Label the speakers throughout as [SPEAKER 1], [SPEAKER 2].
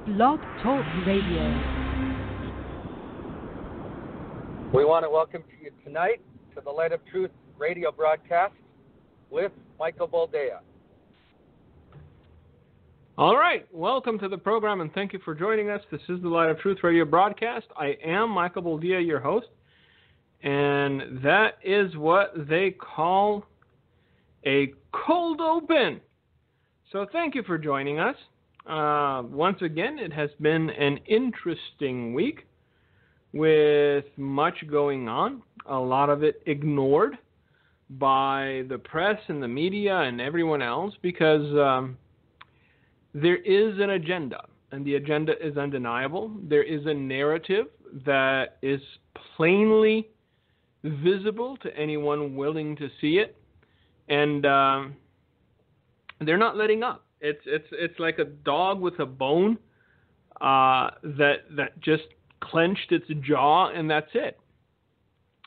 [SPEAKER 1] Blog Talk Radio.
[SPEAKER 2] We want to welcome you tonight to the Light of Truth radio broadcast with Michael Boldea.
[SPEAKER 3] All right, welcome to the program and thank you for joining us. This is the Light of Truth radio broadcast. I am Michael Boldea, your host, and that is what they call a cold open. So thank you for joining us. Once again, it has been an interesting week with much going on, a lot of it ignored by the press and the media and everyone else because there is an agenda, and the agenda is undeniable. There is a narrative that is plainly visible to anyone willing to see it, and they're not letting up. It's like a dog with a bone that just clenched its jaw, and that's it.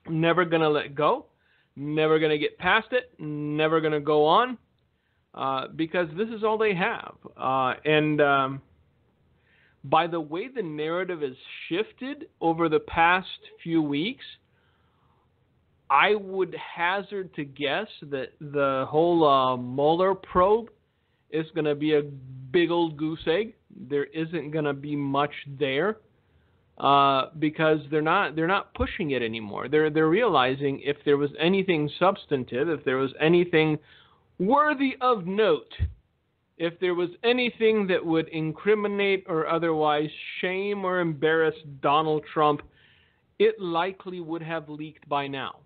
[SPEAKER 3] Never going to let go, never going to get past it, never going to go on, because this is all they have. And by the way the narrative has shifted over the past few weeks, I would hazard to guess that the whole Mueller probe is going to be a big old goose egg. There isn't going to be much there because they're not pushing it anymore. They're realizing if there was anything substantive, if there was anything worthy of note, if there was anything that would incriminate or otherwise shame or embarrass Donald Trump, it likely would have leaked by now.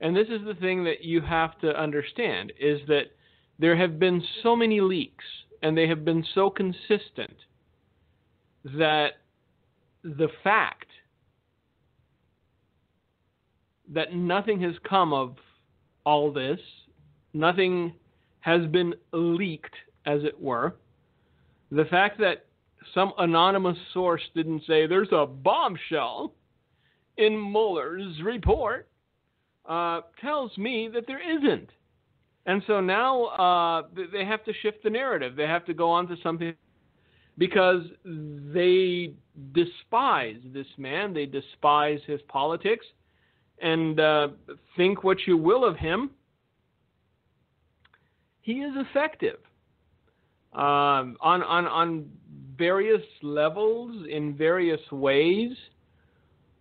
[SPEAKER 3] And this is the thing that you have to understand, is that there have been so many leaks, and they have been so consistent, that the fact that nothing has come of all this, nothing has been leaked, as it were, the fact that some anonymous source didn't say there's a bombshell in Mueller's report tells me that there isn't. And so now they have to shift the narrative. They have to go on to something because they despise this man. They despise his politics. And think what you will of him, he is effective on various levels, in various ways.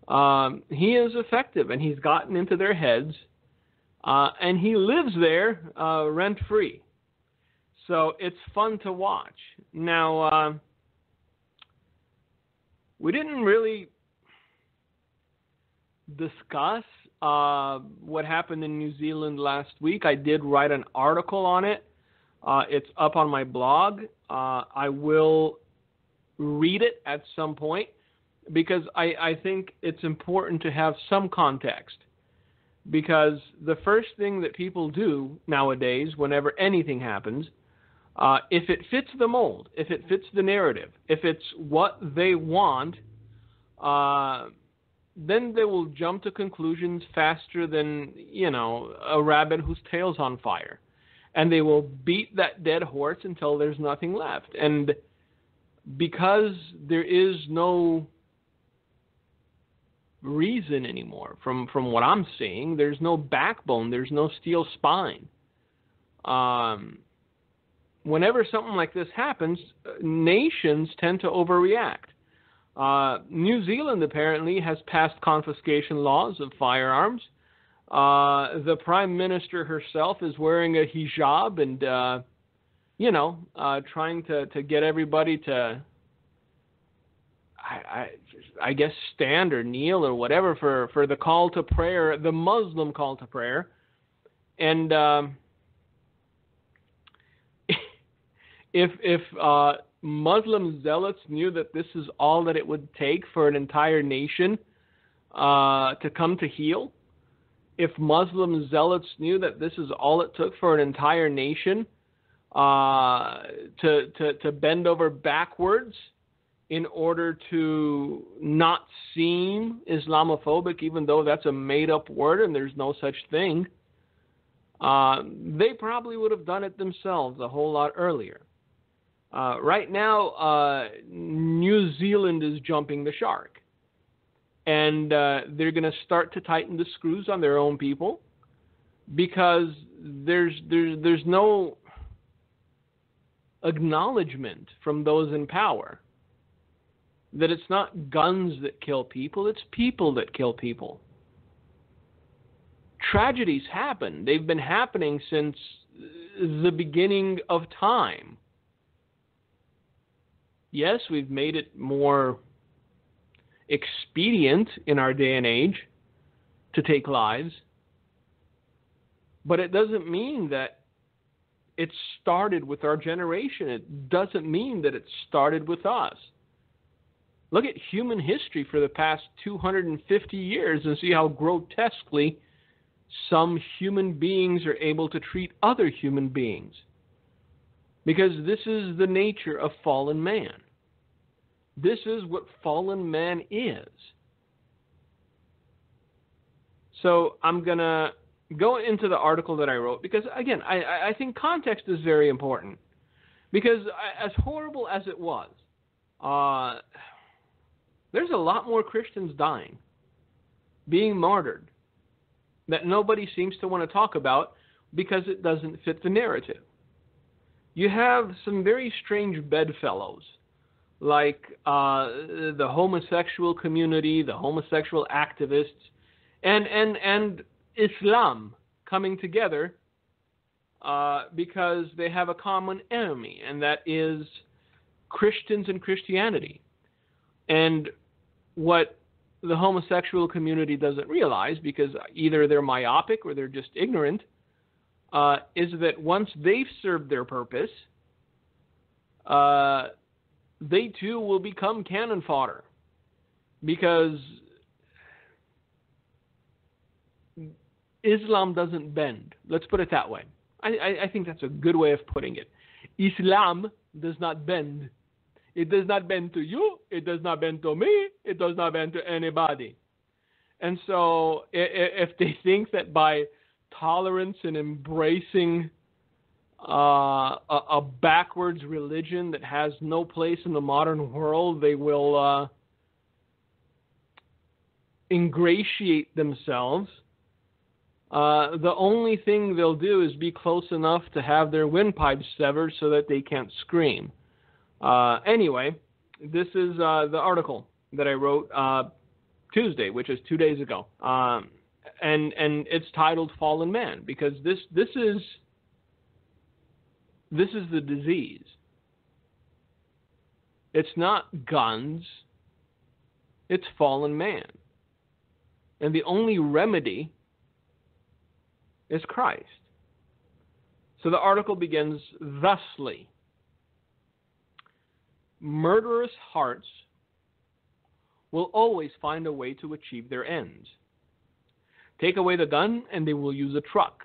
[SPEAKER 3] He is effective, and he's gotten into their heads. And he lives there rent-free. So it's fun to watch. Now, we didn't really discuss what happened in New Zealand last week. I did write an article on it. It's up on my blog. I will read it at some point because I think it's important to have some context. Because the first thing that people do nowadays, whenever anything happens, if it fits the mold, if it fits the narrative, if it's what they want, then they will jump to conclusions faster than, a rabbit whose tail's on fire. And they will beat that dead horse until there's nothing left. And because there is no reason anymore from what I'm seeing, there's no backbone, there's no steel spine. Whenever something like this happens, nations tend to overreact. New Zealand apparently has passed confiscation laws of firearms. The Prime Minister herself is wearing a hijab and trying to get everybody to I guess stand or kneel or whatever for the call to prayer, the Muslim call to prayer. And if Muslim zealots knew that this is all that it would take for an entire nation to come to heel, if Muslim zealots knew that this is all it took for an entire nation to bend over backwards in order to not seem Islamophobic, even though that's a made-up word and there's no such thing, they probably would have done it themselves a whole lot earlier. Right now, New Zealand is jumping the shark. And they're going to start to tighten the screws on their own people because there's no acknowledgement from those in power that it's not guns that kill people, it's people that kill people. Tragedies happen. They've been happening since the beginning of time. Yes, we've made it more expedient in our day and age to take lives, but it doesn't mean that it started with our generation. It doesn't mean that it started with us. Look at human history for the past 250 years and see how grotesquely some human beings are able to treat other human beings. Because this is the nature of fallen man. This is what fallen man is. So I'm going to go into the article that I wrote because, again, I think context is very important. Because as horrible as it was, there's a lot more Christians dying, being martyred, that nobody seems to want to talk about because it doesn't fit the narrative. You have some very strange bedfellows, like the homosexual community, the homosexual activists, and Islam coming together because they have a common enemy, and that is Christians and Christianity. And what the homosexual community doesn't realize, because either they're myopic or they're just ignorant, is that once they've served their purpose, they too will become cannon fodder. Because Islam doesn't bend. Let's put it that way. I think that's a good way of putting it. Islam does not bend. It does not bend to you. It does not bend to me. It does not bend to anybody. And so if they think that by tolerance and embracing a backwards religion that has no place in the modern world, they will ingratiate themselves. The only thing they'll do is be close enough to have their windpipes severed so that they can't scream. Anyway, this is the article that I wrote Tuesday, which is 2 days ago, and it's titled "Fallen Man" because this is the disease. It's not guns; it's fallen man, and the only remedy is Christ. So the article begins thusly. Murderous hearts will always find a way to achieve their ends. Take away the gun and they will use a truck.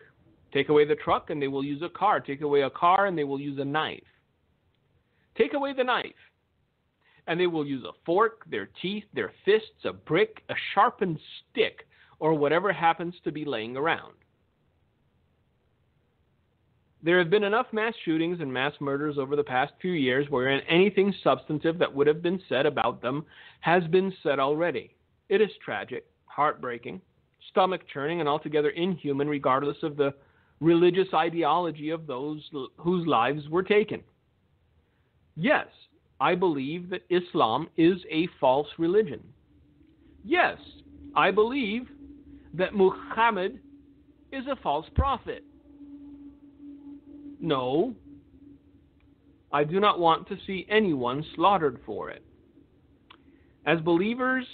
[SPEAKER 3] Take away the truck and they will use a car. Take away a car and they will use a knife. Take away the knife and they will use a fork, their teeth, their fists, a brick, a sharpened stick, or whatever happens to be laying around. There have been enough mass shootings and mass murders over the past few years wherein anything substantive that would have been said about them has been said already. It is tragic, heartbreaking, stomach-churning, and altogether inhuman regardless of the religious ideology of those whose lives were taken. Yes, I believe that Islam is a false religion. Yes, I believe that Muhammad is a false prophet. No, I do not want to see anyone slaughtered for it. As believers,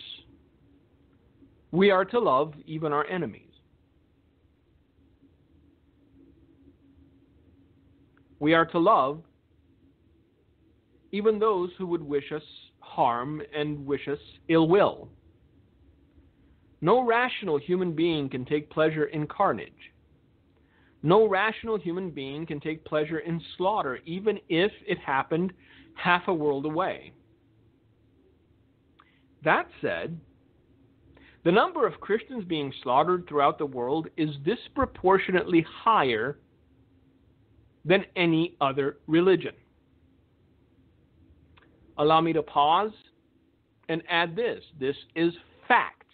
[SPEAKER 3] we are to love even our enemies. We are to love even those who would wish us harm and wish us ill will. No rational human being can take pleasure in carnage. No rational human being can take pleasure in slaughter, even if it happened half a world away. That said, the number of Christians being slaughtered throughout the world is disproportionately higher than any other religion. Allow me to pause and add this. This is fact.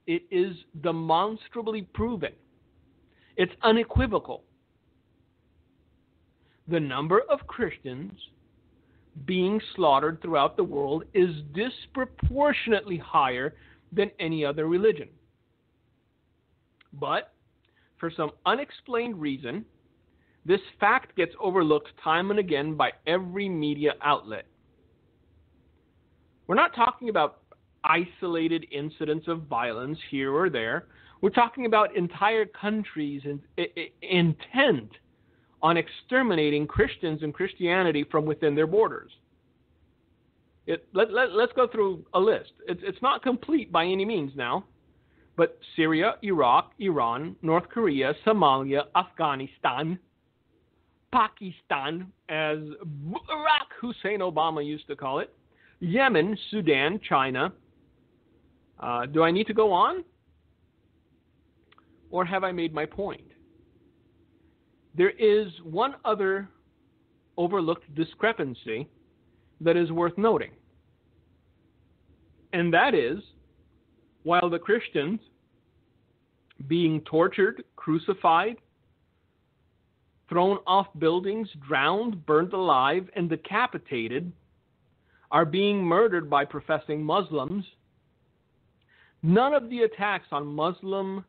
[SPEAKER 3] It is demonstrably proven. It's unequivocal. The number of Christians being slaughtered throughout the world is disproportionately higher than any other religion. But for some unexplained reason, this fact gets overlooked time and again by every media outlet. We're not talking about isolated incidents of violence here or there. We're talking about entire countries intent on exterminating Christians and Christianity from within their borders. Let's go through a list. It's not complete by any means now, but Syria, Iraq, Iran, North Korea, Somalia, Afghanistan, Pakistan, as Barack Hussein Obama used to call it, Yemen, Sudan, China. Do I need to go on? Or have I made my point? There is one other overlooked discrepancy that is worth noting. And that is, while the Christians being tortured, crucified, thrown off buildings, drowned, burned alive, and decapitated, are being murdered by professing Muslims, none of the attacks on Muslim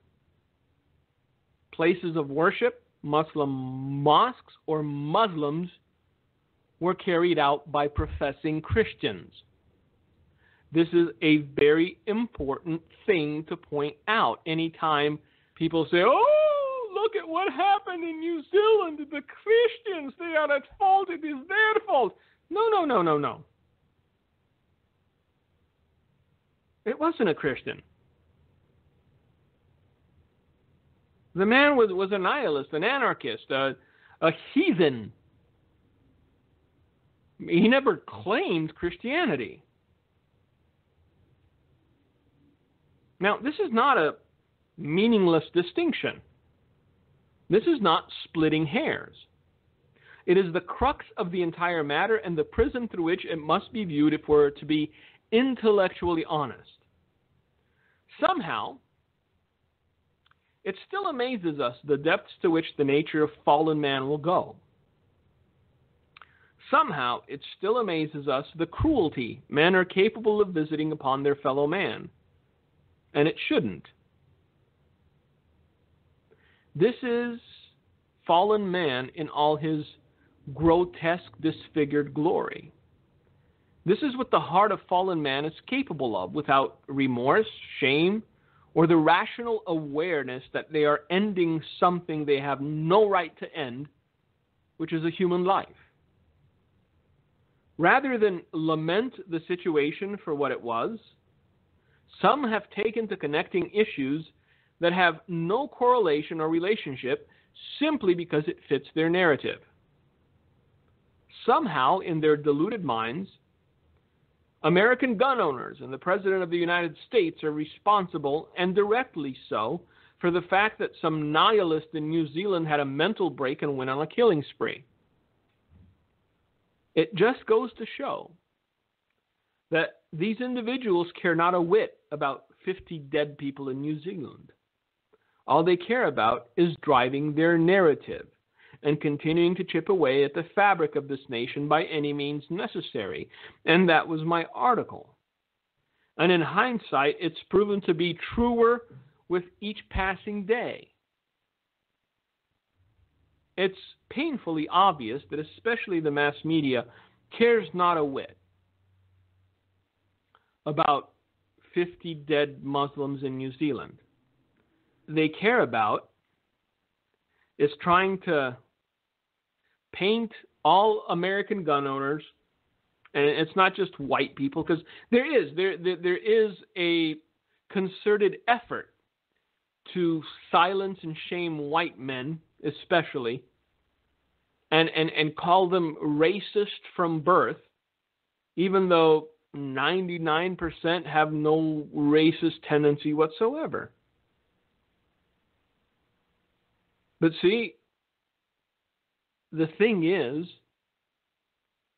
[SPEAKER 3] places of worship, Muslim mosques, or Muslims were carried out by professing Christians. This is a very important thing to point out anytime people say, oh, look at what happened in New Zealand. The Christians, they are at fault. It is their fault. No. It wasn't a Christian. The man was a nihilist, an anarchist, a heathen. He never claimed Christianity. Now, this is not a meaningless distinction. This is not splitting hairs. It is the crux of the entire matter and the prism through which it must be viewed if we're to be intellectually honest. Somehow, it still amazes us the depths to which the nature of fallen man will go. Somehow, it still amazes us the cruelty men are capable of visiting upon their fellow man. And it shouldn't. This is fallen man in all his grotesque, disfigured glory. This is what the heart of fallen man is capable of without remorse, shame, or the rational awareness that they are ending something they have no right to end, which is a human life. Rather than lament the situation for what it was, some have taken to connecting issues that have no correlation or relationship simply because it fits their narrative. Somehow, in their deluded minds, American gun owners and the President of the United States are responsible, and directly so, for the fact that some nihilist in New Zealand had a mental break and went on a killing spree. It just goes to show that these individuals care not a whit about 50 dead people in New Zealand. All they care about is driving their narrative and continuing to chip away at the fabric of this nation by any means necessary. And that was my article. And in hindsight, it's proven to be truer with each passing day. It's painfully obvious that especially the mass media cares not a whit about 50 dead Muslims in New Zealand. They care about is trying to paint all American gun owners, and it's not just white people, because there is a concerted effort to silence and shame white men, especially, and call them racist from birth, even though 99% have no racist tendency whatsoever. But see, the thing is,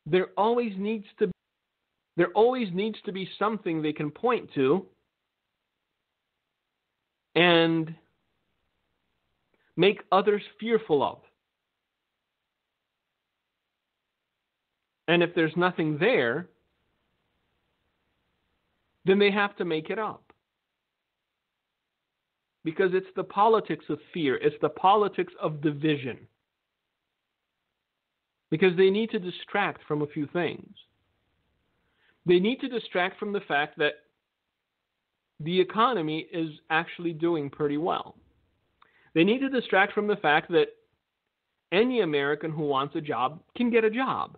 [SPEAKER 3] there always needs to be There always needs to be something they can point to and make others fearful of. And if there's nothing there, then they have to make it up. Because it's the politics of fear. It's the politics of division. Because they need to distract from a few things. They need to distract from the fact that the economy is actually doing pretty well. They need to distract from the fact that any American who wants a job can get a job.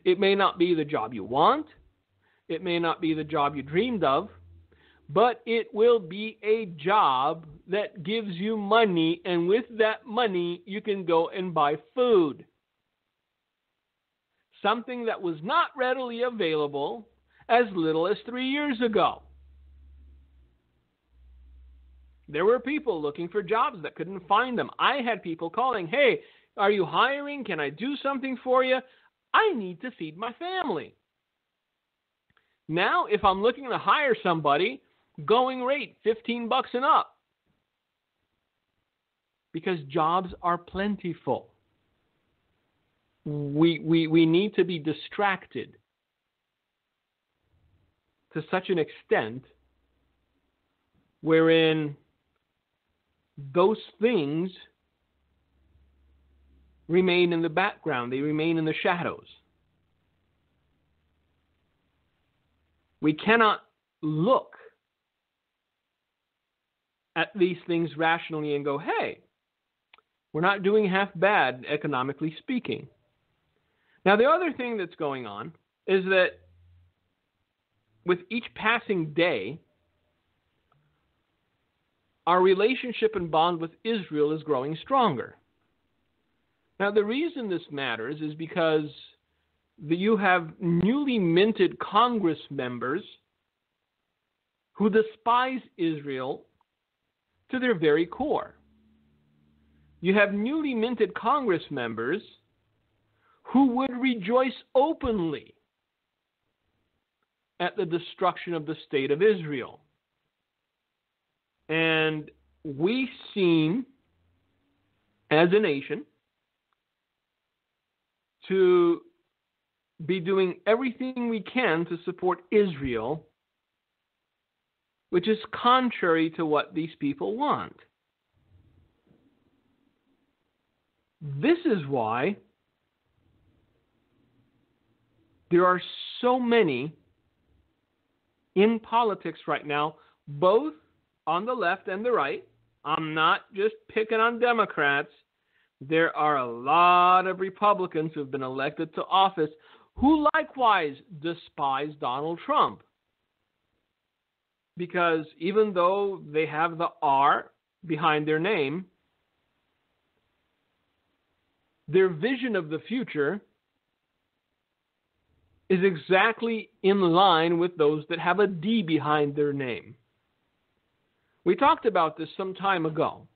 [SPEAKER 3] It may not be the job you want. It may not be the job you dreamed of. But it will be a job that gives you money, and with that money, you can go and buy food. Something that was not readily available as little as 3 years ago. There were people looking for jobs that couldn't find them. I had people calling, hey, are you hiring? Can I do something for you? I need to feed my family. Now, if I'm looking to hire somebody, going rate, $15 and up. Because jobs are plentiful. We need to be distracted to such an extent wherein those things remain in the background. They remain in the shadows. We cannot look at these things rationally and go, hey, we're not doing half bad economically speaking. Now, the other thing that's going on is that with each passing day, our relationship and bond with Israel is growing stronger. Now, the reason this matters is because you have newly minted Congress members who despise Israel to their very core. You have newly minted Congress members who would rejoice openly at the destruction of the state of Israel. And we seem, as a nation, to be doing everything we can to support Israel, which is contrary to what these people want. This is why there are so many in politics right now, both on the left and the right. I'm not just picking on Democrats. There are a lot of Republicans who have been elected to office who likewise despise Donald Trump. Because even though they have the R behind their name, their vision of the future is exactly in line with those that have a D behind their name. We talked about this some time ago,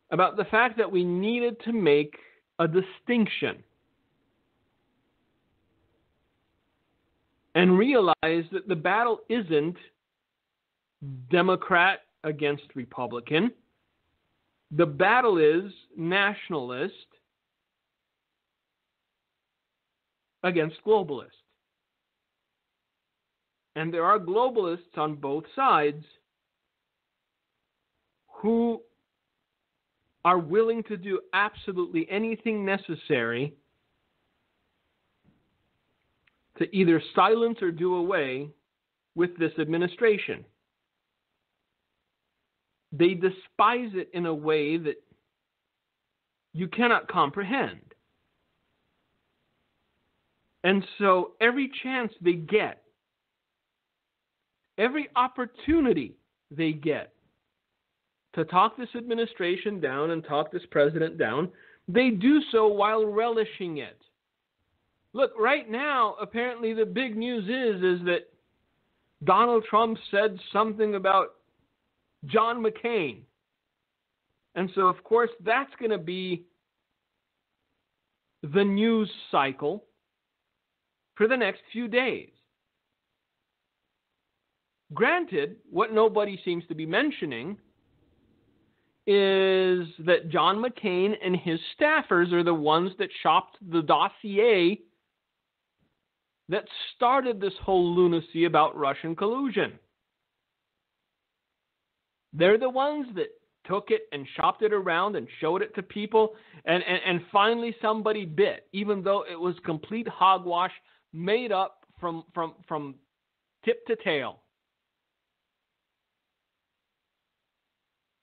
[SPEAKER 3] about the fact that we needed to make a distinction and realize that the battle isn't Democrat against Republican. The battle is nationalist against globalist. And there are globalists on both sides who are willing to do absolutely anything necessary to either silence or do away with this administration. They despise it in a way that you cannot comprehend. And so every chance they get, every opportunity they get to talk this administration down and talk this president down, they do so while relishing it. Look, right now, apparently the big news is that Donald Trump said something about John McCain. And so, of course, that's going to be the news cycle for the next few days. Granted, what nobody seems to be mentioning is that John McCain and his staffers are the ones that shopped the dossier that started this whole lunacy about Russian collusion. They're the ones that took it and shopped it around and showed it to people, and finally somebody bit, even though it was complete hogwash made up from tip to tail.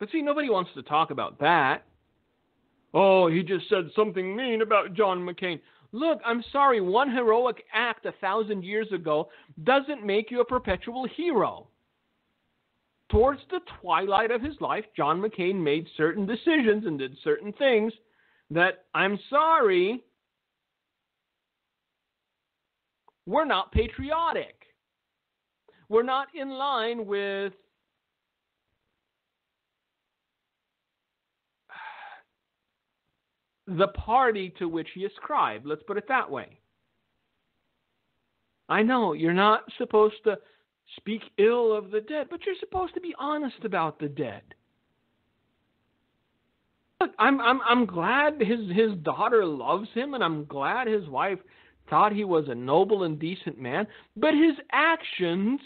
[SPEAKER 3] But see, nobody wants to talk about that. Oh, he just said something mean about John McCain. Look, I'm sorry, one heroic act 1,000 years ago doesn't make you a perpetual hero. Towards the twilight of his life, John McCain made certain decisions and did certain things that, I'm sorry, were not patriotic. We're not in line with the party to which he ascribed. Let's put it that way. I know you're not supposed to speak ill of the dead, but you're supposed to be honest about the dead. Look, I'm glad his daughter loves him, and I'm glad his wife thought he was a noble and decent man, but his actions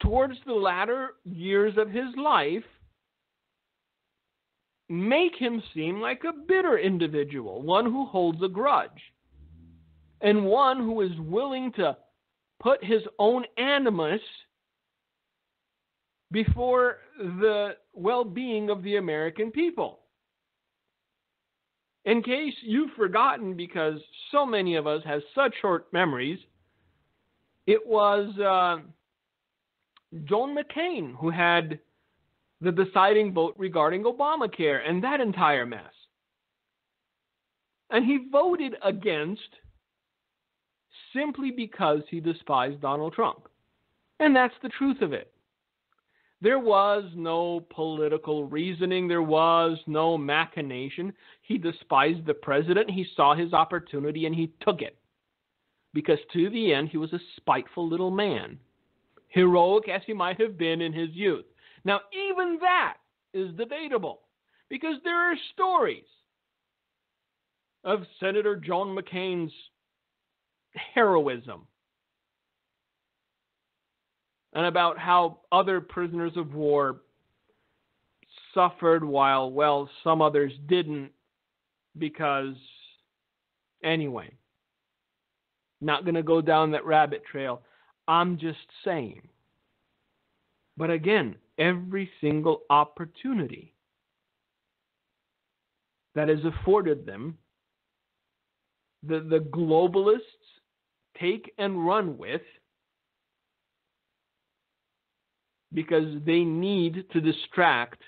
[SPEAKER 3] towards the latter years of his life make him seem like a bitter individual, one who holds a grudge, and one who is willing to put his own animus before the well-being of the American people. In case you've forgotten, because so many of us have such short memories, it was John McCain who had the deciding vote regarding Obamacare and that entire mess. And he voted against simply because he despised Donald Trump. And that's the truth of it. There was no political reasoning. There was no machination. He despised the president. He saw his opportunity and he took it. Because to the end, he was a spiteful little man, heroic as he might have been in his youth. Now, even that is debatable, because there are stories of Senator John McCain's heroism and about how other prisoners of war suffered while, well, some others didn't, because, anyway, not going to go down that rabbit trail. I'm just saying. But again, every single opportunity that is afforded them, the globalists take and run with, because they need to distract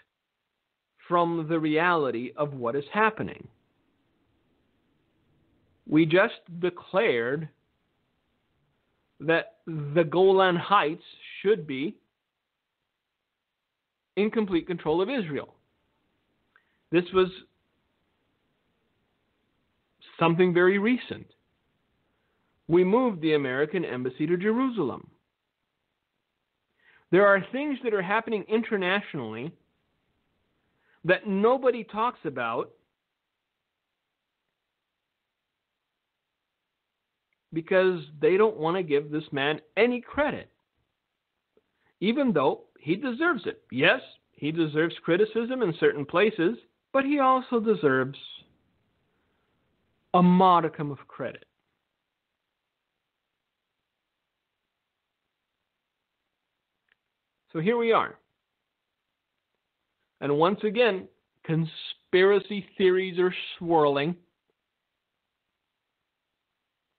[SPEAKER 3] from the reality of what is happening. We just declared that the Golan Heights should be in complete control of Israel. This was something very recent. We moved the American embassy to Jerusalem. There are things that are happening internationally that nobody talks about because they don't want to give this man any credit, even though he deserves it. Yes, he deserves criticism in certain places, but he also deserves a modicum of credit. So here we are. And once again, conspiracy theories are swirling.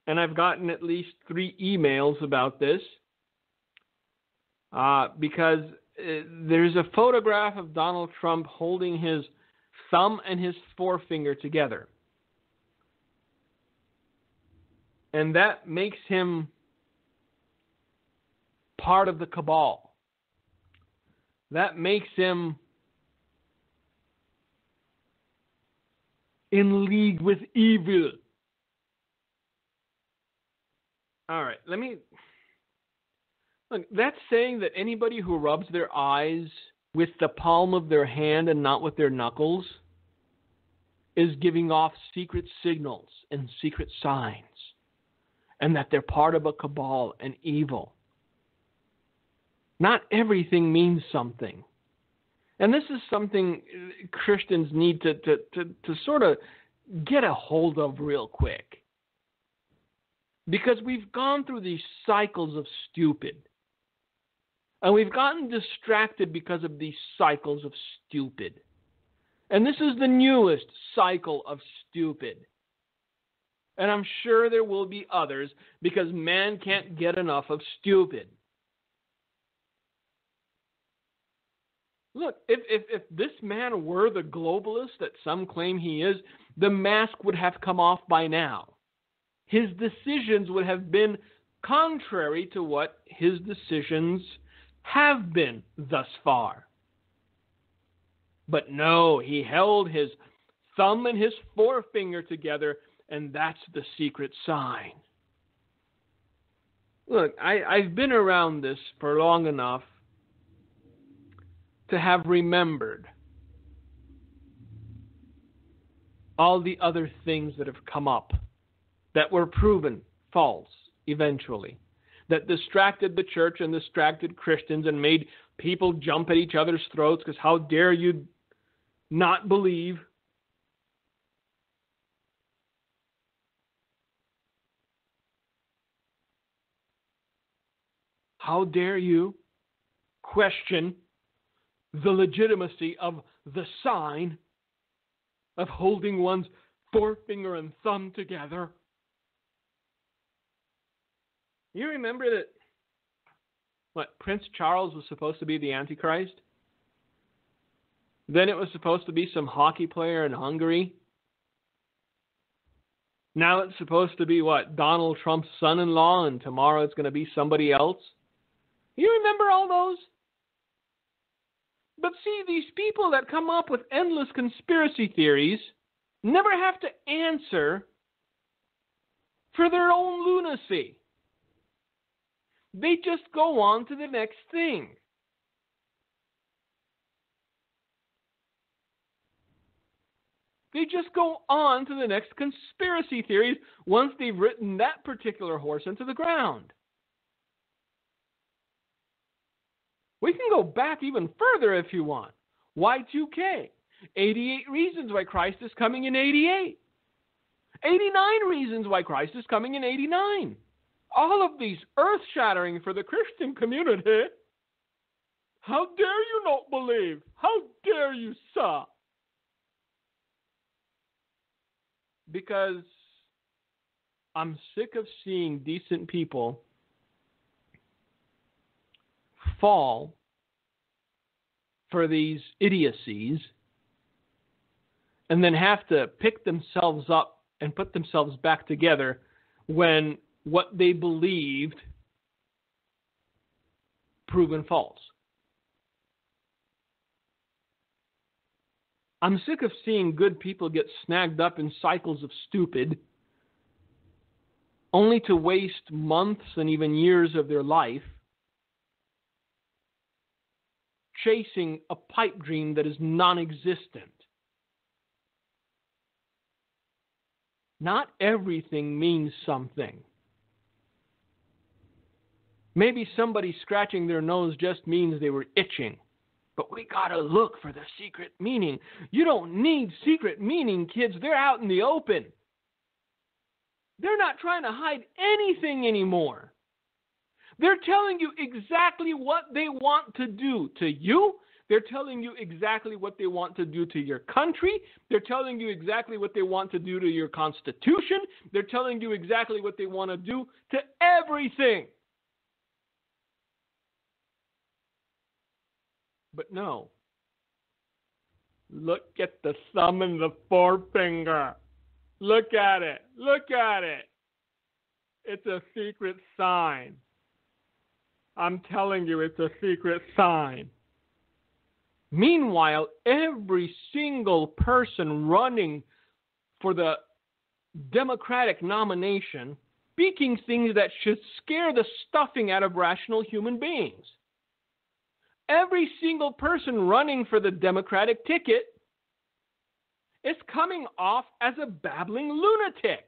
[SPEAKER 3] And I've gotten at least 3 emails about this. Because there's a photograph of Donald Trump holding his thumb and his forefinger together. And that makes him part of the cabal. That makes him in league with evil. All right, look, that's saying that anybody who rubs their eyes with the palm of their hand and not with their knuckles is giving off secret signals and secret signs, and that they're part of a cabal and evil. Not everything means something. And this is something Christians need to sort of get a hold of real quick. Because we've gone through these cycles of stupid. And we've gotten distracted because of these cycles of stupid. And this is the newest cycle of stupid. And I'm sure there will be others because man can't get enough of stupid. Look, if this man were the globalist that some claim he is, the mask would have come off by now. His decisions would have been contrary to what his decisions have been thus far. But no, he held his thumb and his forefinger together, and that's the secret sign. Look, I've been around this for long enough to have remembered all the other things that have come up that were proven false eventually, that distracted the church and distracted Christians and made people jump at each other's throats because how dare you not believe? How dare you question the legitimacy of the sign of holding one's forefinger and thumb together? You remember that Prince Charles was supposed to be the Antichrist? Then it was supposed to be some hockey player in Hungary. Now it's supposed to be Donald Trump's son-in-law, and tomorrow it's going to be somebody else. You remember all those? But see, these people that come up with endless conspiracy theories never have to answer for their own lunacy. They just go on to the next thing. They just go on to the next conspiracy theories once they've written that particular horse into the ground. We can go back even further if you want. Y2K. 88 reasons why Christ is coming in 88. 89 reasons why Christ is coming in 89. All of these earth-shattering for the Christian community. How dare you not believe? How dare you, sir? Because I'm sick of seeing decent people fall for these idiocies and then have to pick themselves up and put themselves back together when what they believed proven false. I'm sick of seeing good people get snagged up in cycles of stupid only to waste months and even years of their life chasing a pipe dream that is non-existent. Not everything means something. Maybe somebody scratching their nose just means they were itching. But we gotta look for the secret meaning. You don't need secret meaning, kids. They're out in the open. They're not trying to hide anything anymore. They're telling you exactly what they want to do to you. They're telling you exactly what they want to do to your country. They're telling you exactly what they want to do to your Constitution. They're telling you exactly what they want to do to everything. But no. Look at the thumb and the forefinger. Look at it. Look at it. It's a secret sign. I'm telling you, it's a secret sign. Meanwhile, every single person running for the Democratic nomination speaking things that should scare the stuffing out of rational human beings. Every single person running for the Democratic ticket is coming off as a babbling lunatic.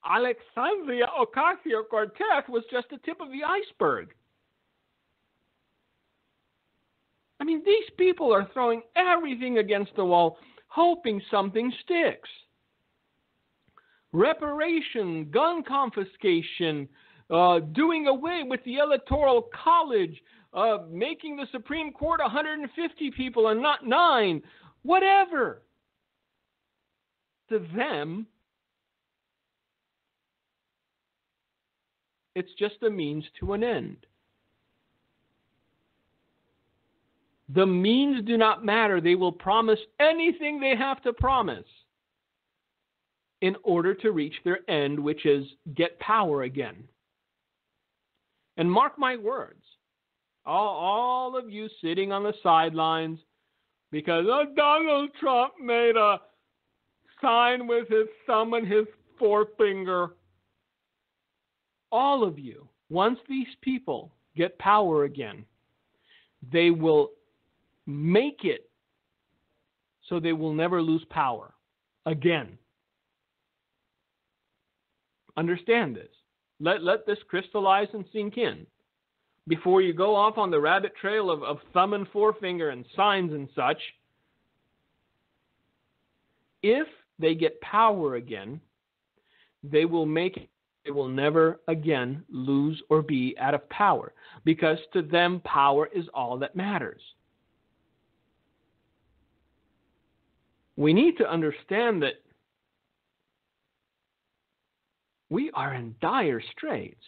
[SPEAKER 3] Alexandria Ocasio-Cortez was just the tip of the iceberg. I mean, these people are throwing everything against the wall, hoping something sticks. Reparation, gun confiscation, doing away with the Electoral College, making the Supreme Court 150 people and not 9, whatever. To them, it's just a means to an end. The means do not matter. They will promise anything they have to promise in order to reach their end, which is get power again. And mark my words, all of you sitting on the sidelines because Donald Trump made a sign with his thumb and his forefinger. All of you, once these people get power again, they will make it so they will never lose power again. Understand this. Let this crystallize and sink in before you go off on the rabbit trail of thumb and forefinger and signs and such. If they get power again, they will make it. They will never again lose or be out of power, because to them, power is all that matters. We need to understand that we are in dire straits.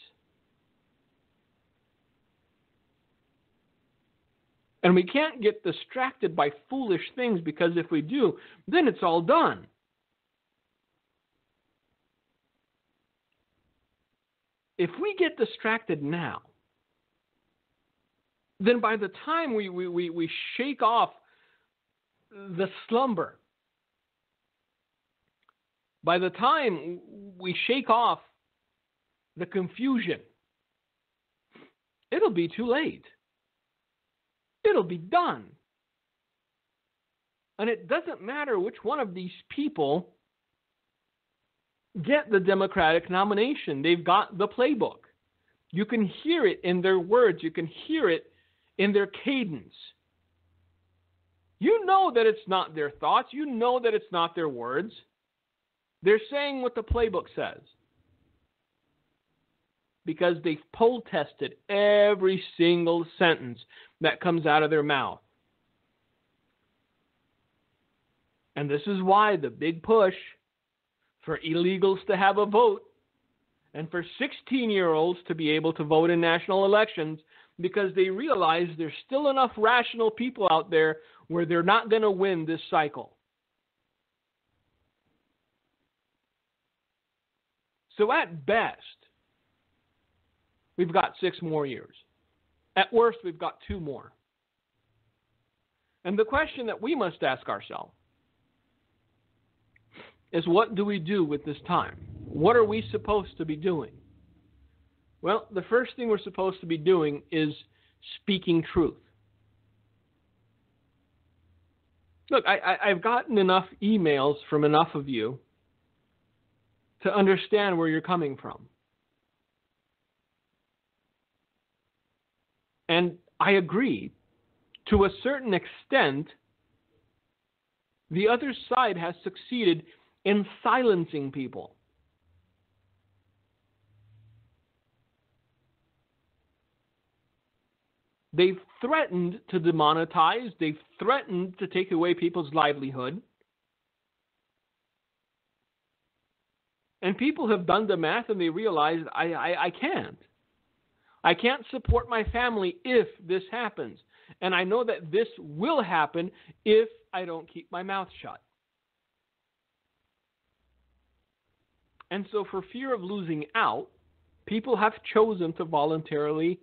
[SPEAKER 3] And we can't get distracted by foolish things, because if we do, then it's all done. If we get distracted now, then by the time we shake off the slumber, by the time we shake off the confusion, it'll be too late. It'll be done. And it doesn't matter which one of these people get the Democratic nomination. They've got the playbook. You can hear it in their words. You can hear it in their cadence. You know that it's not their thoughts. You know that it's not their words. They're saying what the playbook says, because they've poll tested every single sentence that comes out of their mouth. And this is why the big push for illegals to have a vote and for 16-year-olds to be able to vote in national elections, because they realize there's still enough rational people out there where they're not going to win this cycle. So at best, we've got 6 more years. At worst, we've got 2 more. And the question that we must ask ourselves is, what do we do with this time? What are we supposed to be doing? Well, the first thing we're supposed to be doing is speaking truth. Look, I've gotten enough emails from enough of you to understand where you're coming from. And I agree, to a certain extent, the other side has succeeded in silencing people. They've threatened to demonetize. They've threatened to take away people's livelihood. And people have done the math and they realize, I can't. I can't support my family if this happens. And I know that this will happen if I don't keep my mouth shut. And so for fear of losing out, people have chosen to voluntarily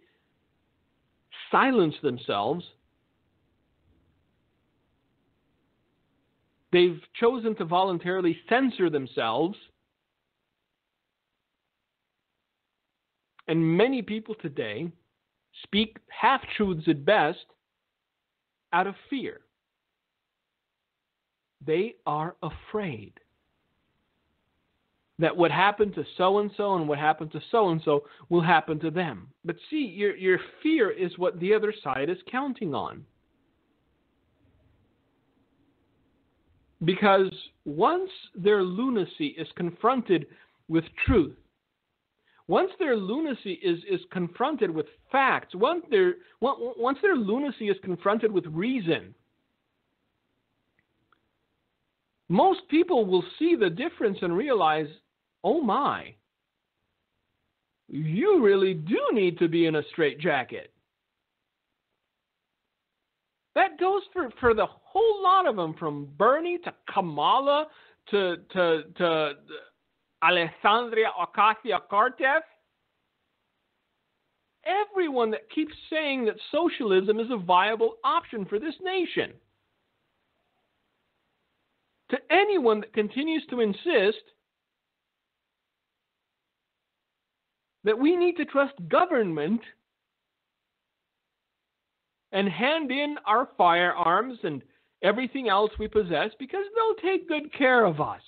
[SPEAKER 3] silence themselves They've chosen to voluntarily censor themselves. And many people today speak half-truths at best out of fear. They are afraid that what happened to so-and-so and what happened to so-and-so will happen to them. But see, your fear is what the other side is counting on. Because once their lunacy is confronted with truth, once their lunacy is confronted with facts, once their lunacy is confronted with reason, most people will see the difference and realize, oh my, you really do need to be in a straitjacket. That goes for the whole lot of them, from Bernie to Kamala to Alexandria Ocasio-Cortez. Everyone that keeps saying that socialism is a viable option for this nation. To anyone that continues to insist that we need to trust government and hand in our firearms and everything else we possess because they'll take good care of us.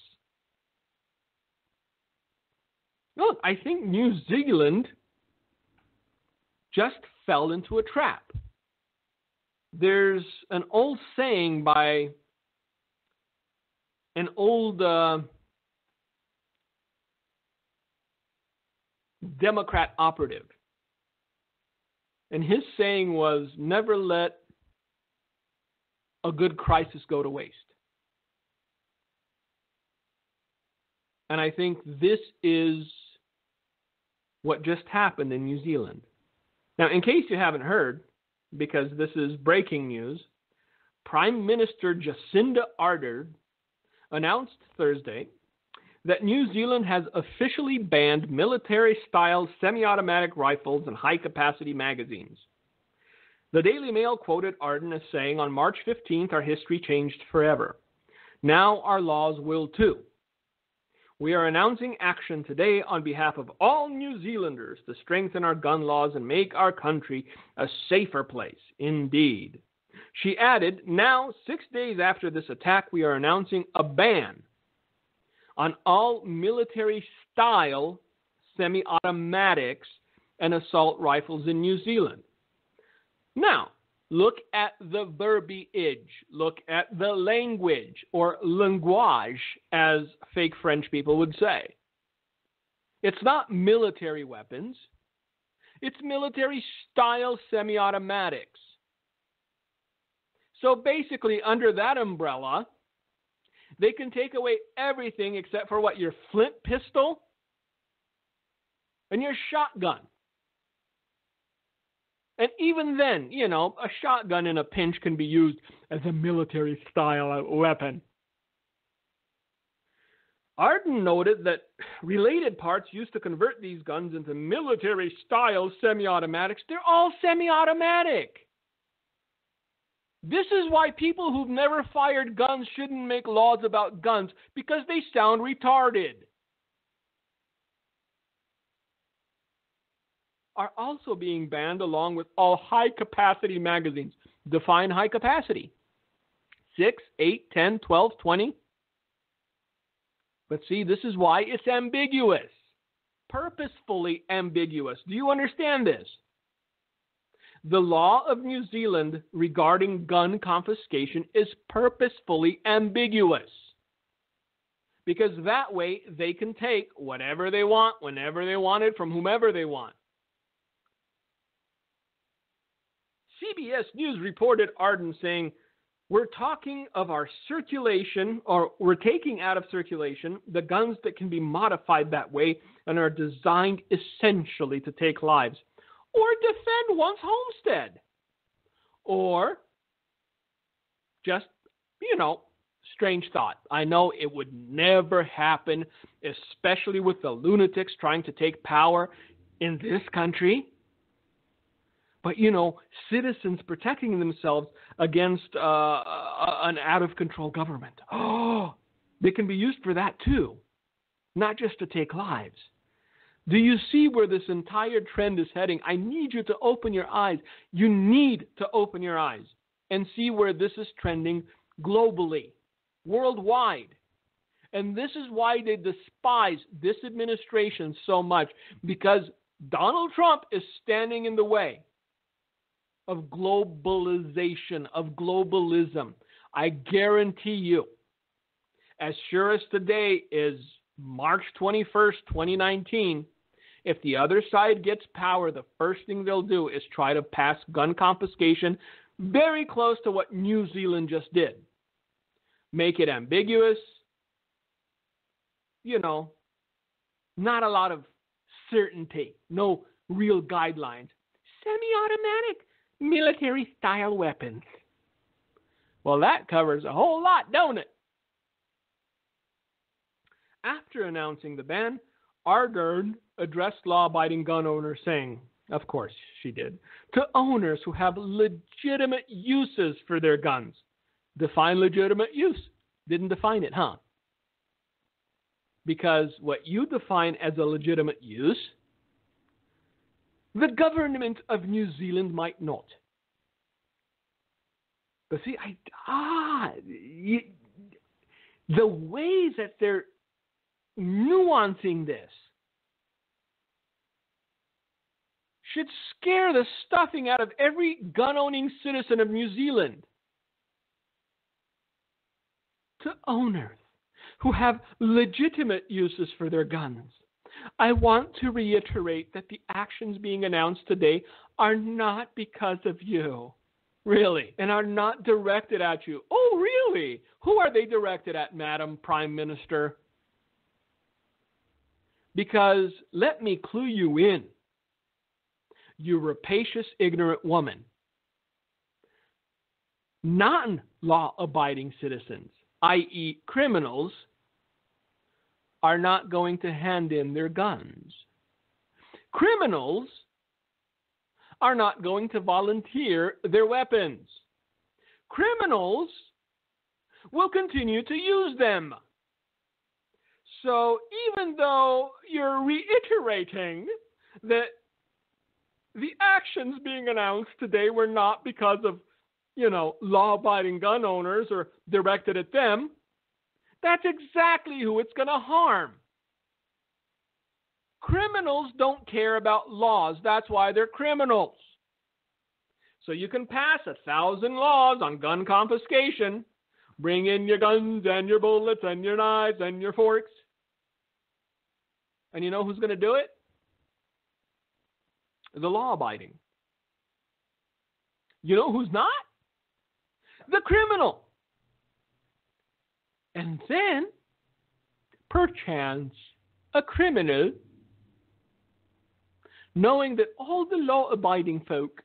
[SPEAKER 3] Look, I think New Zealand just fell into a trap. There's an old saying by an old Democrat operative. And his saying was, never let a good crisis go to waste. And I think this is what just happened in New Zealand. Now, in case you haven't heard, because this is breaking news, Prime Minister Jacinda Ardern announced Thursday that New Zealand has officially banned military-style semi-automatic rifles and high-capacity magazines. The Daily Mail quoted Ardern as saying, on March 15th, our history changed forever. Now our laws will too. We are announcing action today on behalf of all New Zealanders to strengthen our gun laws and make our country a safer place, indeed. She added, now, 6 days after this attack, we are announcing a ban on all military-style semi-automatics and assault rifles in New Zealand. Now, look at the verbiage, look at the language, or language, as fake French people would say. It's not military weapons. It's military-style semi-automatics. So basically, under that umbrella, they can take away everything except for what? Your flint pistol and your shotgun. And even then, you know, a shotgun in a pinch can be used as a military-style weapon. Ardern noted that related parts used to convert these guns into military-style semi-automatics, they're all semi-automatic. This is why people who've never fired guns shouldn't make laws about guns, because they sound retarded. Are also being banned along with all high-capacity magazines. Define high capacity. 6, 8, 10, 12, 20. But see, this is why it's ambiguous. Purposefully ambiguous. Do you understand this? The law of New Zealand regarding gun confiscation is purposefully ambiguous. Because that way they can take whatever they want, whenever they want it, from whomever they want. CBS News reported Ardern saying, we're talking of our circulation, or we're taking out of circulation the guns that can be modified that way and are designed essentially to take lives or defend one's homestead. Or just, you know, strange thought. I know it would never happen, especially with the lunatics trying to take power in this country. But, citizens protecting themselves against an out-of-control government. Oh, they can be used for that too, not just to take lives. Do you see where this entire trend is heading? I need you to open your eyes. You need to open your eyes and see where this is trending globally, worldwide. And this is why they despise this administration so much, because Donald Trump is standing in the way of globalization, of globalism. I guarantee you, as sure as today is March 21st, 2019, if the other side gets power, the first thing they'll do is try to pass gun confiscation very close to what New Zealand just did. Make it ambiguous. Not a lot of certainty, no real guidelines. Semi-automatic military-style weapons. Well, that covers a whole lot, don't it? After announcing the ban, Ardern addressed law-abiding gun owners saying, of course she did, to owners who have legitimate uses for their guns. Define legitimate use. Didn't define it, huh? Because what you define as a legitimate use, the government of New Zealand might not. But see, the ways that they're nuancing this should scare the stuffing out of every gun-owning citizen of New Zealand. To owners who have legitimate uses for their guns, I want to reiterate that the actions being announced today are not because of you, really, and are not directed at you. Oh, really? Who are they directed at, Madam Prime Minister? Because let me clue you in, you rapacious, ignorant woman. Non-law-abiding citizens, i.e. criminals, are not going to hand in their guns. Criminals are not going to volunteer their weapons. Criminals will continue to use them. So even though you're reiterating that the actions being announced today were not because of, law-abiding gun owners or directed at them, that's exactly who it's going to harm. Criminals don't care about laws. That's why they're criminals. So you can pass 1,000 laws on gun confiscation. Bring in your guns and your bullets and your knives and your forks. And you know who's going to do it? The law-abiding. You know who's not? The criminal. And then, perchance, a criminal, knowing that all the law-abiding folk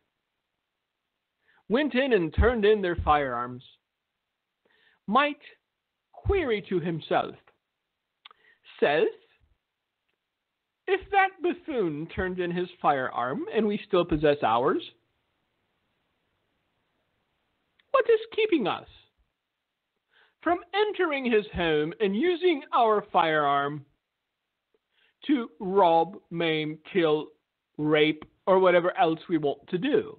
[SPEAKER 3] went in and turned in their firearms, might query to himself, Self, if that buffoon turned in his firearm and we still possess ours, what is keeping us from entering his home and using our firearm to rob, maim, kill, rape, or whatever else we want to do?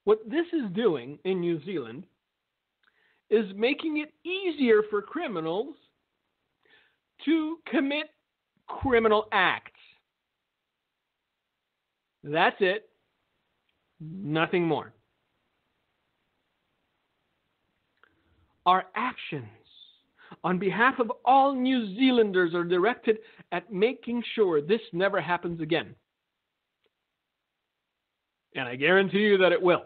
[SPEAKER 3] What this is doing in New Zealand is making it easier for criminals to commit criminal acts. That's it. Nothing more. Our actions on behalf of all New Zealanders are directed at making sure this never happens again. And I guarantee you that it will.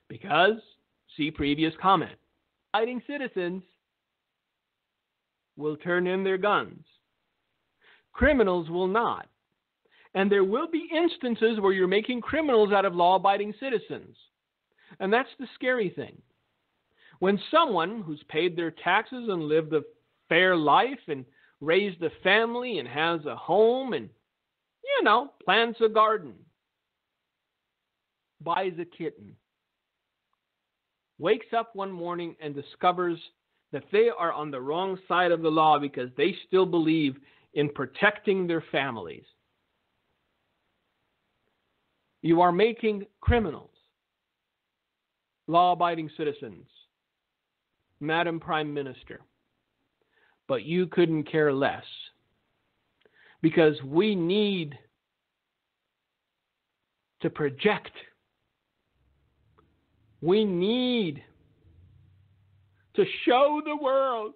[SPEAKER 3] Because, see previous comment, fighting citizens will turn in their guns. Criminals will not. And there will be instances where you're making criminals out of law-abiding citizens. And that's the scary thing. When someone who's paid their taxes and lived a fair life and raised a family and has a home and Plants a garden, buys a kitten, wakes up one morning and discovers that they are on the wrong side of the law because they still believe in protecting their families. You are making criminals law-abiding citizens, Madam Prime Minister. But you couldn't care less, because we need to project. We need to show the world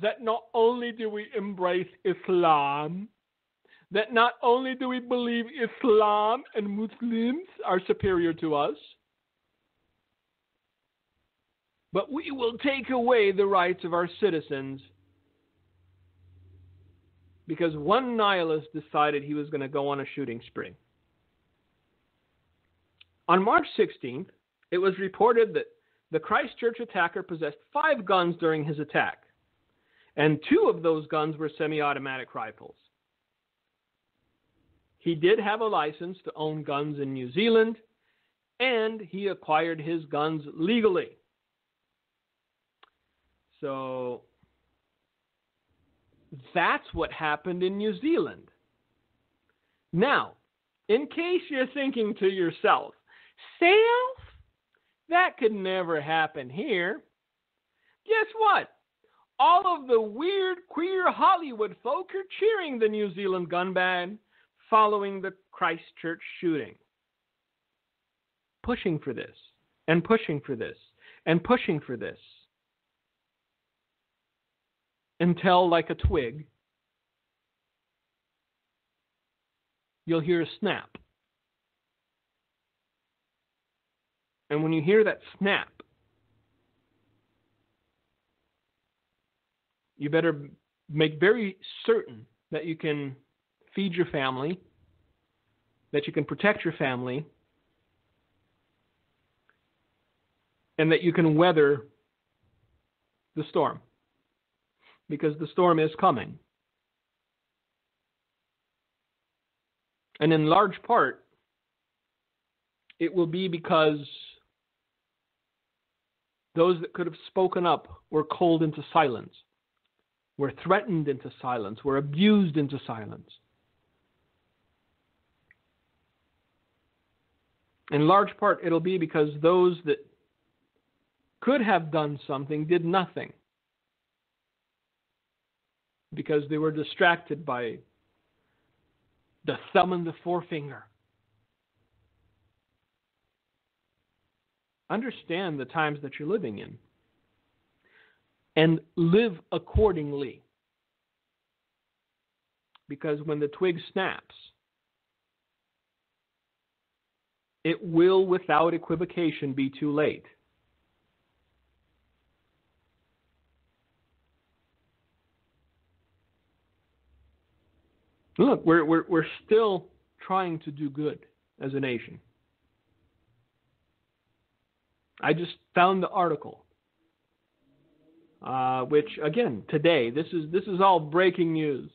[SPEAKER 3] that not only do we embrace Islam, that not only do we believe Islam and Muslims are superior to us, but we will take away the rights of our citizens because one nihilist decided he was going to go on a shooting spree. On March 16th, it was reported that the Christchurch attacker possessed 5 guns during his attack, and 2 of those guns were semi-automatic rifles. He did have a license to own guns in New Zealand, and he acquired his guns legally. So that's what happened in New Zealand. Now, in case you're thinking to yourself, Self, that could never happen here. Guess what? All of the weird, queer Hollywood folk are cheering the New Zealand gun ban following the Christchurch shooting. Pushing for this, and pushing for this, and pushing for this. Until, like a twig, you'll hear a snap. And when you hear that snap, you better make very certain that you can feed your family, that you can protect your family, and that you can weather the storm. Because the storm is coming. And in large part, it will be because those that could have spoken up were called into silence, were threatened into silence, were abused into silence. In large part, it'll be because those that could have done something did nothing, because they were distracted by the thumb and the forefinger. Understand the times that you're living in and live accordingly. Because when the twig snaps, it will, without equivocation, be too late. Look, we're still trying to do good as a nation. I just found the article, which again today this is all breaking news.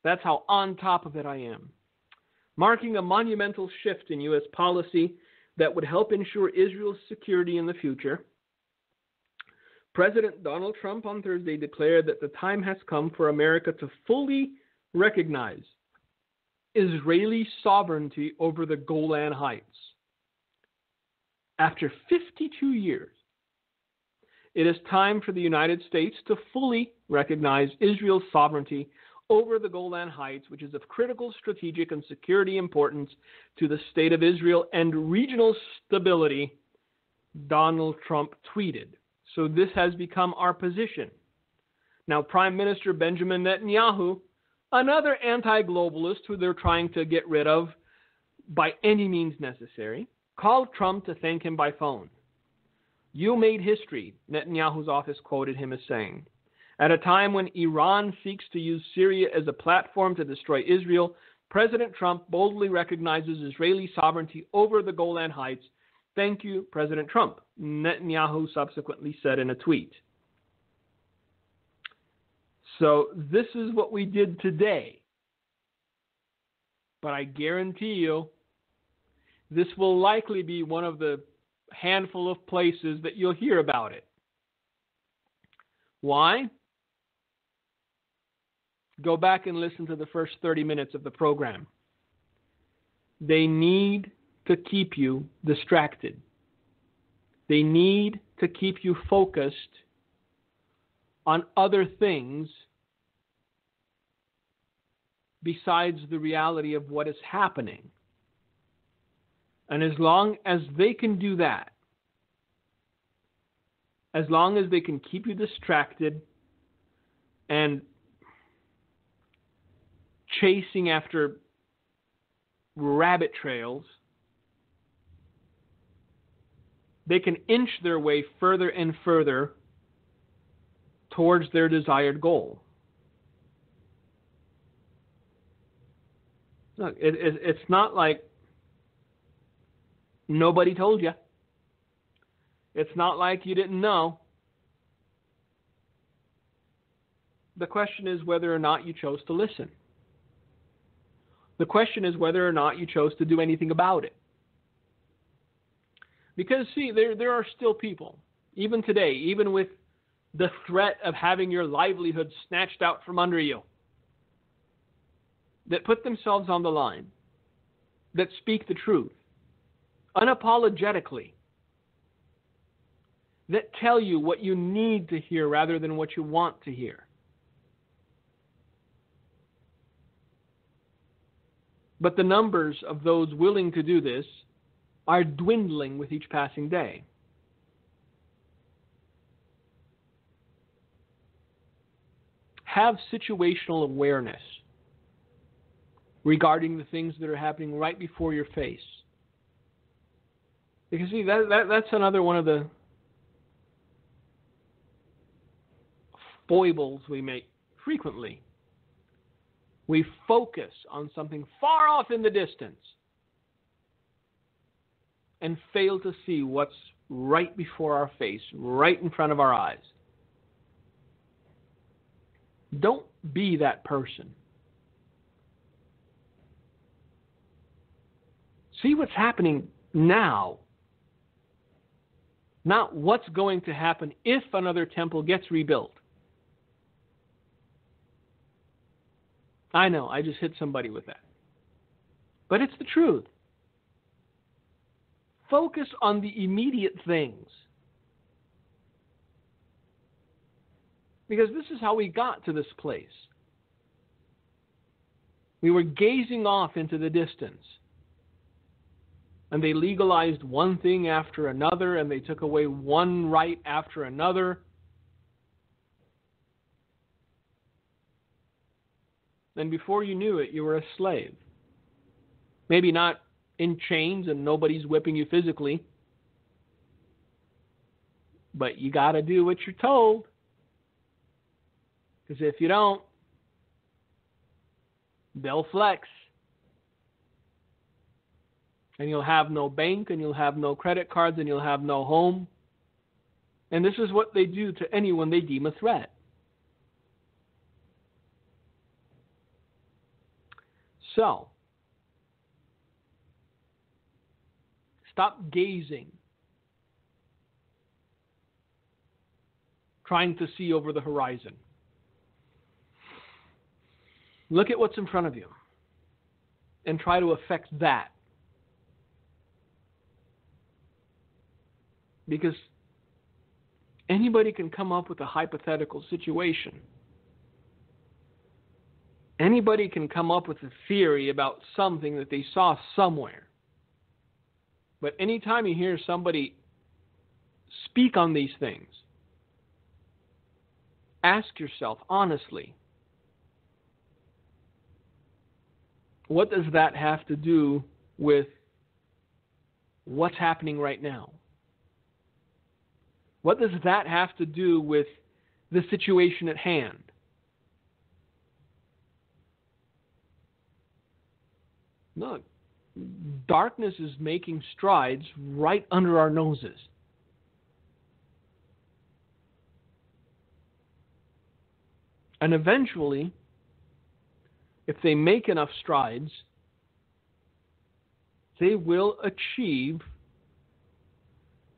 [SPEAKER 3] That's how on top of it I am. Marking a monumental shift in U.S. policy that would help ensure Israel's security in the future, President Donald Trump on Thursday declared that the time has come for America to fully recognize Israeli sovereignty over the Golan Heights. After 52 years, it is time for the United States to fully recognize Israel's sovereignty over the Golan Heights, which is of critical strategic and security importance to the state of Israel and regional stability, Donald Trump tweeted. So this has become our position. Now, Prime Minister Benjamin Netanyahu, another anti-globalist who they're trying to get rid of by any means necessary, called Trump to thank him by phone. "You made history," Netanyahu's office quoted him as saying. "At a time when Iran seeks to use Syria as a platform to destroy Israel, President Trump boldly recognizes Israeli sovereignty over the Golan Heights. Thank you, President Trump," Netanyahu subsequently said in a tweet. So this is what we did today. But I guarantee you, this will likely be one of the handful of places that you'll hear about it. Why? Go back and listen to the first 30 minutes of the program. They need to keep you distracted. They need to keep you focused on other things besides the reality of what is happening. And as long as they can do that, as long as they can keep you distracted and chasing after rabbit trails, they can inch their way further and further towards their desired goal. Look, it's not like nobody told you. It's not like you didn't know. The question is whether or not you chose to listen. The question is whether or not you chose to do anything about it. Because, see, there are still people, even today, even with the threat of having your livelihood snatched out from under you, that put themselves on the line, that speak the truth, unapologetically, that tell you what you need to hear rather than what you want to hear. But the numbers of those willing to do this are dwindling with each passing day. Have situational awareness regarding the things that are happening right before your face. Because see, that's another one of the foibles we make frequently. We focus on something far off in the distance and fail to see what's right before our face, right in front of our eyes. Don't be that person. See what's happening now, not what's going to happen if another temple gets rebuilt. I know, I just hit somebody with that. But it's the truth. Focus on the immediate things. Because this is how we got to this place. We were gazing off into the distance. And they legalized one thing after another, and they took away one right after another. And before you knew it, you were a slave. Maybe not in chains and nobody's whipping you physically. But you got to do what you're told. Because if you don't, they'll flex. And you'll have no bank, and you'll have no credit cards, and you'll have no home. And this is what they do to anyone they deem a threat. So, stop gazing, trying to see over the horizon. Look at what's in front of you and try to affect that. Because anybody can come up with a hypothetical situation. Anybody can come up with a theory about something that they saw somewhere. But anytime you hear somebody speak on these things, ask yourself honestly, what does that have to do with what's happening right now? What does that have to do with the situation at hand? Look, darkness is making strides right under our noses. And eventually, if they make enough strides, they will achieve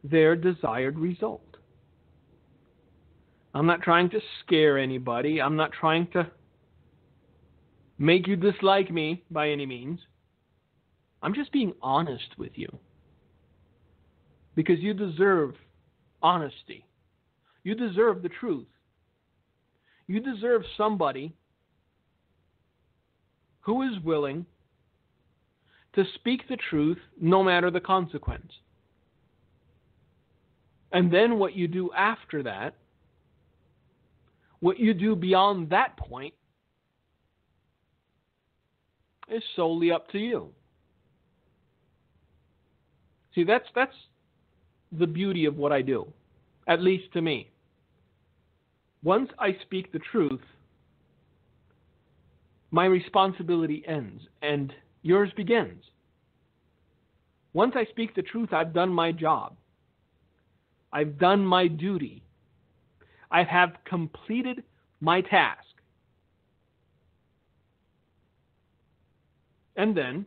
[SPEAKER 3] their desired result. I'm not trying to scare anybody. I'm not trying to make you dislike me by any means. I'm just being honest with you. Because you deserve honesty. You deserve the truth. You deserve somebody who is willing to speak the truth no matter the consequence. And then what you do after that, what you do beyond that point, is solely up to you. See, that's the beauty of what I do, at least to me. Once I speak the truth, my responsibility ends and yours begins. Once I speak the truth, I've done my job. I've done my duty. I have completed my task. And then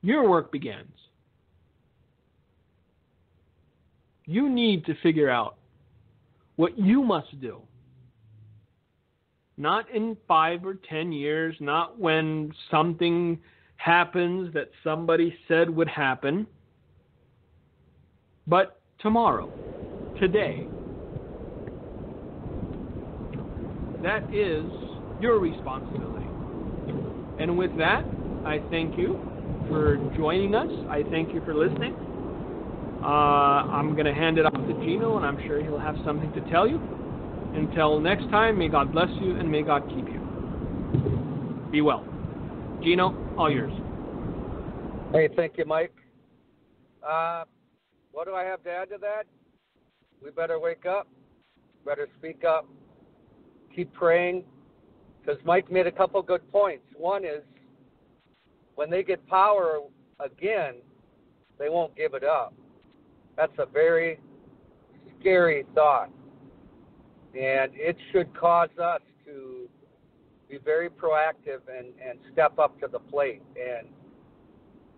[SPEAKER 3] your work begins. You need to figure out what you must do. Not in 5 or 10 years, not when something happens that somebody said would happen, but tomorrow, today. That is your responsibility. And with that, I thank you for joining us. I thank you for listening. I'm going to hand it off to Gino, and I'm sure he'll have something to tell you. Until next time, may God bless you and may God keep you. Be well. Gino, all yours.
[SPEAKER 2] Hey, thank you, Mike. What do I have to add to that? We better wake up, better speak up, keep praying, because Mike made a couple good points. One is, when they get power again, they won't give it up. That's a very scary thought. And it should cause us to be very proactive and step up to the plate. And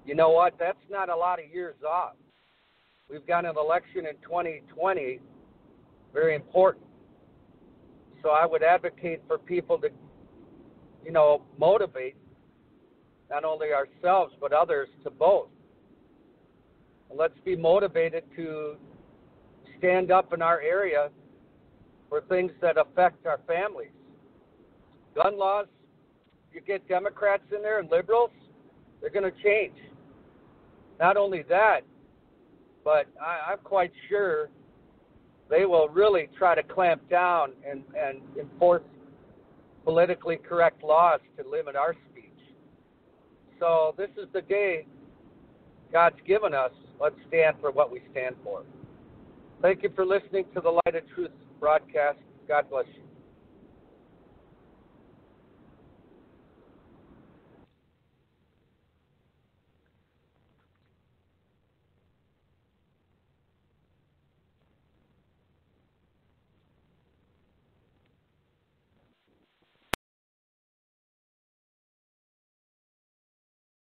[SPEAKER 2] you know what? That's not a lot of years off. We've got an election in 2020, very important. So I would advocate for people to, motivate not only ourselves but others to vote. And let's be motivated to stand up in our area for things that affect our families. Gun laws, you get Democrats in there and liberals, they're going to change. Not only that, but I'm quite sure they will really try to clamp down and enforce politically correct laws to limit our speech. So this is the day God's given us. Let's stand for what we stand for. Thank you for listening to the Light of Truth broadcast. God bless you.